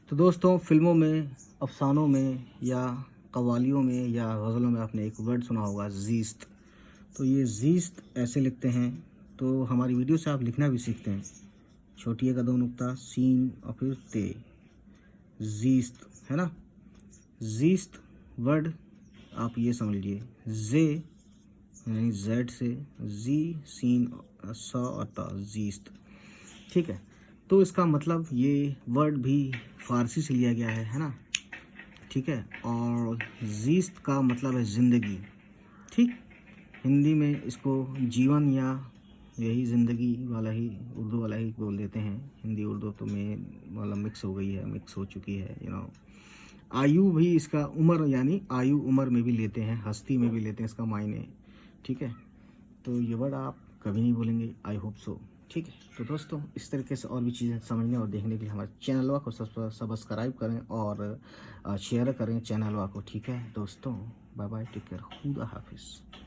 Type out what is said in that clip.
तो दोस्तों, फ़िल्मों में, अफ़सानों में या कव्वालियों में या ग़ज़लों में आपने एक वर्ड सुना होगा ज़ीस्त। तो ये ज़ीस्त ऐसे लिखते हैं, तो हमारी वीडियो से आप लिखना भी सीखते हैं। छोटी का दो नुक्ता, सीन और फिर ते, ज़ीस्त, है ना? ज़ीस्त वर्ड आप ये समझ लीजिए, ज़े यानी ज़ेड से, ज़ी, सीन, सा और ता, ज़ीस्त। ठीक है? तो इसका मतलब ये वर्ड भी फ़ारसी से लिया गया है ना? ठीक है? और ज़ीस्त का मतलब है ज़िंदगी, ठीक? हिंदी में इसको जीवन या यही ज़िंदगी वाला ही, उर्दू वाला ही बोल देते हैं। हिंदी उर्दू तो में मतलब मिक्स हो गई है, मिक्स हो चुकी है, आयु भी इसका उम्र यानी आयु उम्र में भी लेते हैं, हस्ती में भी लेते हैं इसका मायने, ठीक है? तो ये वर्ड आप कभी नहीं बोलेंगे, आई होप सो, ठीक है? तो दोस्तों, इस तरीके से और भी चीज़ें समझने और देखने के लिए हमारे चैनलवा को सब्सक्राइब करें और शेयर करें चैनलवा को, ठीक है दोस्तों? बाय बाय, टेक केयर, खुदा हाफिज़।